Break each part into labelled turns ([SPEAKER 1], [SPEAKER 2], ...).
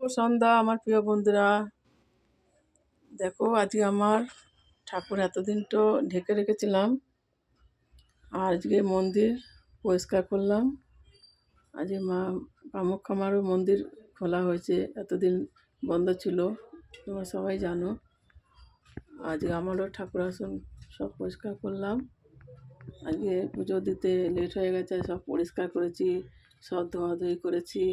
[SPEAKER 1] ও সন্ধ্যা আমার প্রিয় বন্ধুরা, দেখো আজকে আমার ঠাকুর এতদিন তো ঢেকে রেখেছিলাম, আর আজকে মন্দির পরিষ্কার করলাম। আজকে মা কামাখ্যামারও মন্দির খোলা হয়েছে, এতদিন বন্ধ ছিল, তোমরা সবাই জানো। আজকে আমারও ঠাকুর আসন সব পরিষ্কার করলাম। আজকে পুজো দিতে লেট হয়ে গেছে, সব পরিষ্কার করেছি, সব ধোয়াধুয়ি করেছি,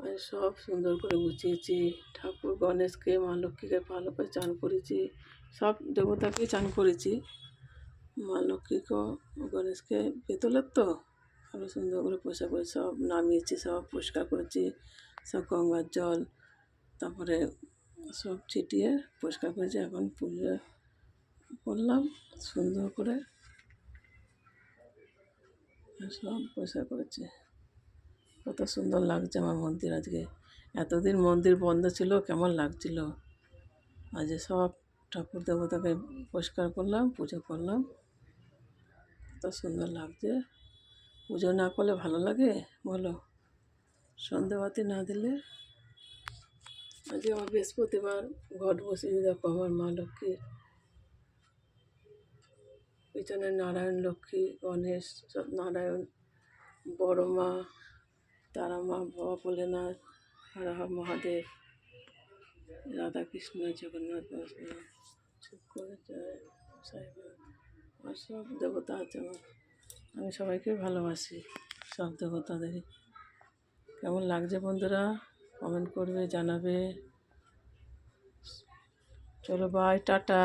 [SPEAKER 1] আর সব সুন্দর করে গুছিয়েছি। ঠাকুর গণেশকে, মা লক্ষ্মীকে ভালো করে চান করেছি, সব দেবতাকে চান করেছি। মা লক্ষ্মীকেও, গণেশকে পেতলের তো ভালো সুন্দর করে পরিষ্কার করে সব নামিয়েছি, সব পরিষ্কার করেছি, সব গঙ্গার জল তারপরে সব ছিটিয়ে পরিষ্কার করেছি। এখন পুজো করলাম সুন্দর করে, সব পরিষ্কার করেছি। কত সুন্দর লাগছে আমার মন্দির আজকে। এতদিন মন্দির বন্ধ ছিল, কেমন লাগছিল। আজ সব ঠাকুর দেবতাকে পরিষ্কার করলাম, পুজো করলাম, কত সুন্দর লাগছে। পুজো না করলে ভালো লাগে বলো, সন্ধ্যাবাতি না দিলে। আজকে আমার বৃহস্পতিবার, ঘট বসিয়ে দেখো আমার মা লক্ষ্মীর পিছনে নারায়ণ, লক্ষ্মী, গণেশ, নারায়ণ, বড় মা, তারা মা, বাবা ভোলেনাথ, হর হর মহাদেব, রাধাকৃষ্ণ, জগন্নাথ, শুক্র, জয় সাইবাবা, আর সব দেবতা আছে আমার। আমি সবাইকে ভালোবাসি, সব দেবতাদেরই। কেমন লাগছে বন্ধুরা, কমেন্ট করবে, জানাবে। চলো বাই, টাটা।